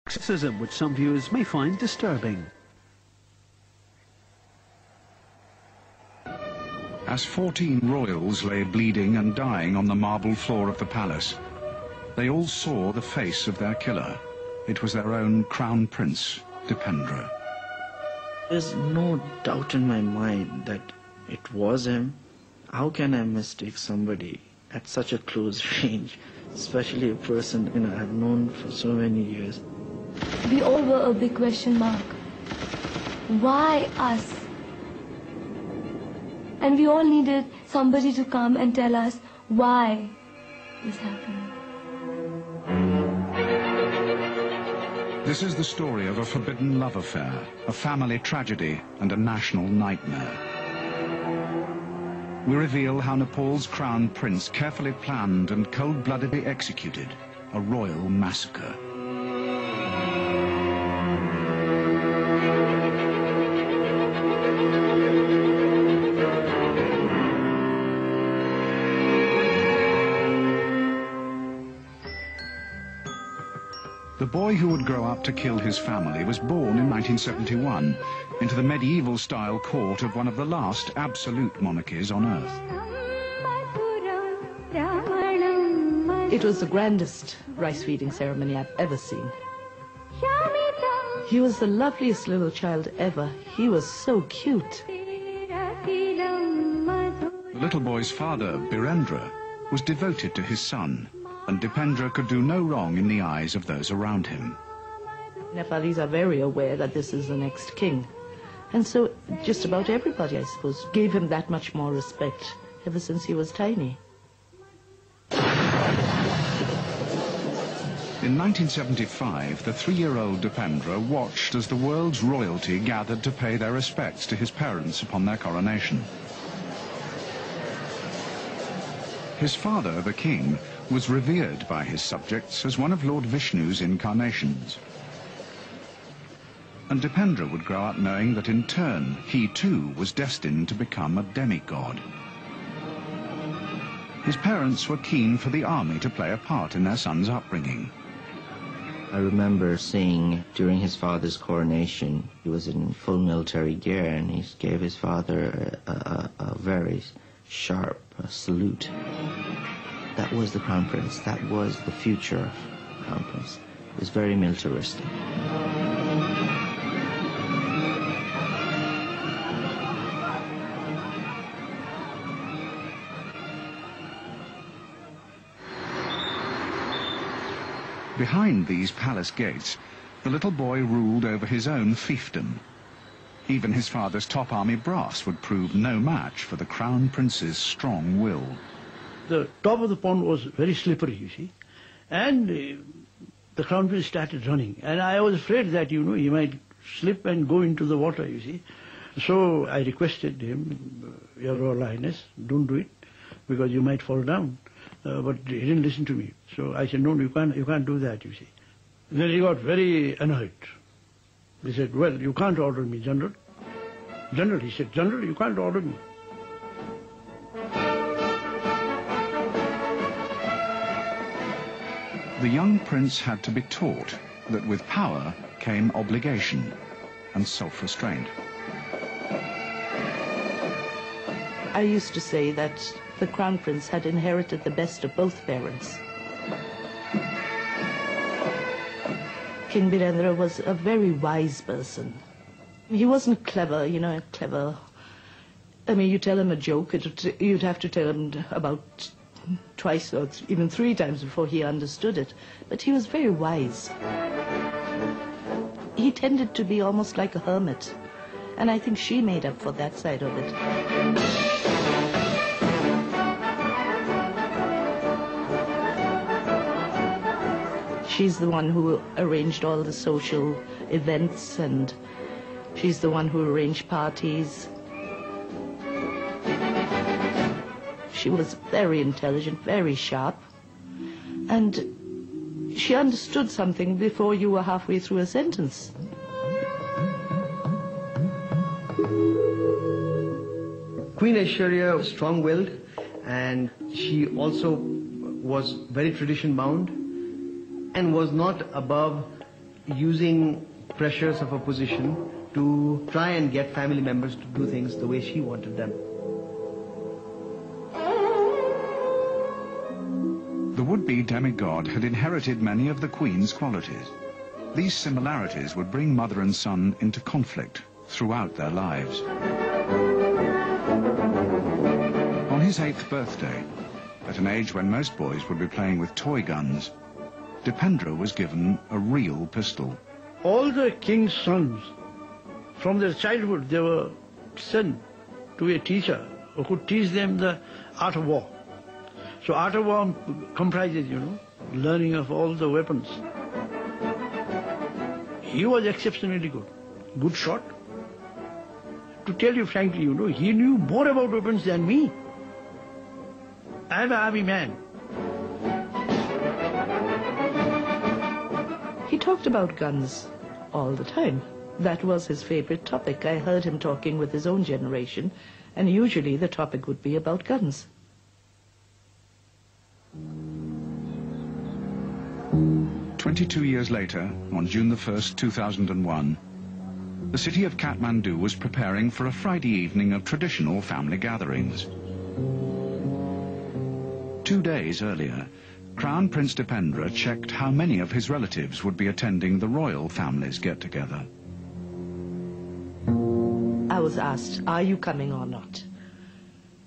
Criticism which some viewers may find disturbing. As 14 royals lay bleeding and dying on the marble floor of the palace, they all saw the face of their killer. It was their own Crown Prince Dipendra. There's no doubt in my mind that it was him. How can I mistake somebody at such a close range, especially a person I've known for so many years? We all were a big question mark. Why us? And we all needed somebody to come and tell us why this happened. This is the story of a forbidden love affair, a family tragedy, and a national nightmare. We reveal how Nepal's Crown Prince carefully planned and cold-bloodedly executed a royal massacre. The boy who would grow up to kill his family was born in 1971 into the medieval-style court of one of the last absolute monarchies on earth. It was the grandest rice-feeding ceremony I've ever seen. He was the loveliest little child ever. He was so cute. The little boy's father, Birendra, was devoted to his son, and Dipendra could do no wrong in the eyes of those around him. Nepalese are very aware that this is the next king. And so just about everybody, I suppose, gave him that much more respect ever since he was tiny. In 1975, the 3-year-old Dipendra watched as the world's royalty gathered to pay their respects to his parents upon their coronation. His father, the king, was revered by his subjects as one of Lord Vishnu's incarnations. And Dipendra would grow up knowing that in turn, he too was destined to become a demigod. His parents were keen for the army to play a part in their son's upbringing. I remember seeing during his father's coronation, he was in full military gear, and he gave his father a very sharp salute. That was the Crown Prince. That was the future of Crown Prince. It was very militaristic. Behind these palace gates, the little boy ruled over his own fiefdom. Even his father's top army brass would prove no match for the Crown Prince's strong will. The top of the pond was very slippery, you see, and the Crown Prince started running. And I was afraid that, he might slip and go into the water, you see. So I requested him, Your Royal Highness, don't do it, because you might fall down. But he didn't listen to me. So I said, no, you can't do that, you see. Then he got very annoyed. He said, well, you can't order me, General. General, he said, General, you can't order me. The young prince had to be taught that with power came obligation and self-restraint. I used to say that the Crown Prince had inherited the best of both parents. King Birendra was a very wise person. He wasn't clever, clever. I mean, you tell him a joke, you'd have to tell him about twice or even 3 times before he understood it. But he was very wise. He tended to be almost like a hermit. And I think she made up for that side of it. She's the one who arranged all the social events, and she's the one who arranged parties. She was very intelligent, very sharp, and she understood something before you were halfway through a sentence. Queen Aishwarya was strong-willed, and she also was very tradition-bound and was not above using pressures of her position to try and get family members to do things the way she wanted them. The would-be demigod had inherited many of the Queen's qualities. These similarities would bring mother and son into conflict throughout their lives. On his 8th birthday, at an age when most boys would be playing with toy guns, Dipendra was given a real pistol. All the king's sons, from their childhood, they were sent to a teacher who could teach them the art of war. So art of war comprises, learning of all the weapons. He was exceptionally good shot. To tell you frankly, he knew more about weapons than me. I am an army man. He talked about guns all the time. That was his favorite topic. I heard him talking with his own generation, and usually the topic would be about guns. "22 years later, on June the 1st, 2001, the city of Kathmandu was preparing for a Friday evening of traditional family gatherings. 2 days earlier, Crown Prince Dipendra checked how many of his relatives would be attending the royal family's get-together. I was asked, are you coming or not?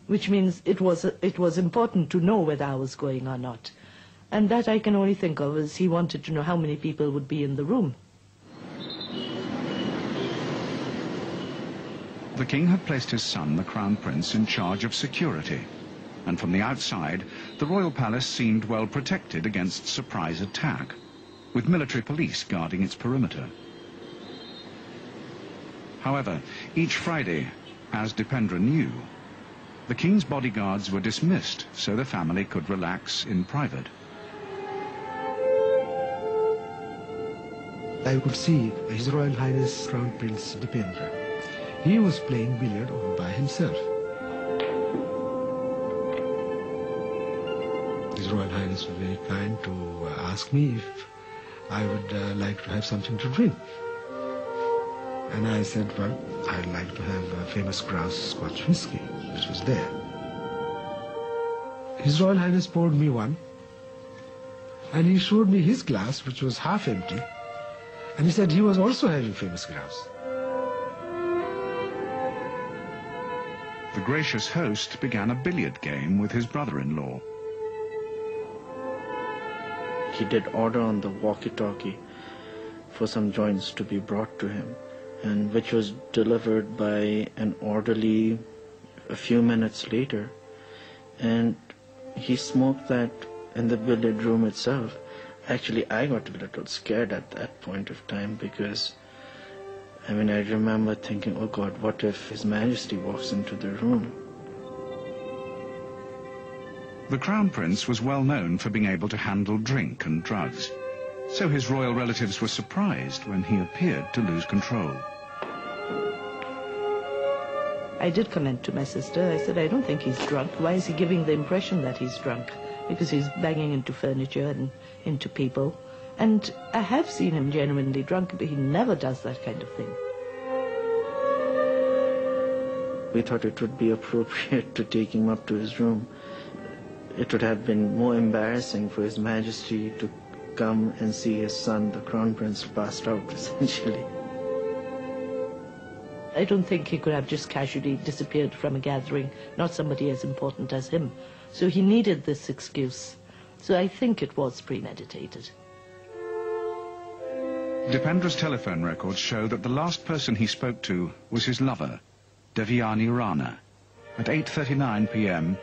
Which means it was important to know whether I was going or not. And that I can only think of as he wanted to know how many people would be in the room. The king had placed his son, the Crown Prince, in charge of security, and from the outside, the royal palace seemed well protected against surprise attack, with military police guarding its perimeter. However, each Friday, as Dipendra knew, the king's bodyguards were dismissed so the family could relax in private. I could see His Royal Highness Crown Prince Dipendra. He was playing billiard all by himself. His Royal Highness was very kind to ask me if I would like to have something to drink. And I said, well, I'd like to have a famous grouse Scotch whiskey, which was there. His Royal Highness poured me one, and he showed me his glass, which was half empty, and he said he was also having famous grouse. The gracious host began a billiard game with his brother-in-law. He did order on the walkie-talkie for some joints to be brought to him, and which was delivered by an orderly a few minutes later. And he smoked that in the billiard room itself. Actually, I got a little scared at that point of time because, I remember thinking, oh God, what if His Majesty walks into the room? The Crown Prince was well known for being able to handle drink and drugs, so his royal relatives were surprised when he appeared to lose control. I did comment to my sister. I said, I don't think he's drunk. Why is he giving the impression that he's drunk? Because he's banging into furniture and into people. And I have seen him genuinely drunk, but he never does that kind of thing. We thought it would be appropriate to take him up to his room. It would have been more embarrassing for His Majesty to come and see his son, the Crown Prince, passed out, essentially. I don't think he could have just casually disappeared from a gathering, not somebody as important as him. So he needed this excuse. So I think it was premeditated. Dipendra's telephone records show that the last person he spoke to was his lover, Devyani Rana, at 8:39 p.m.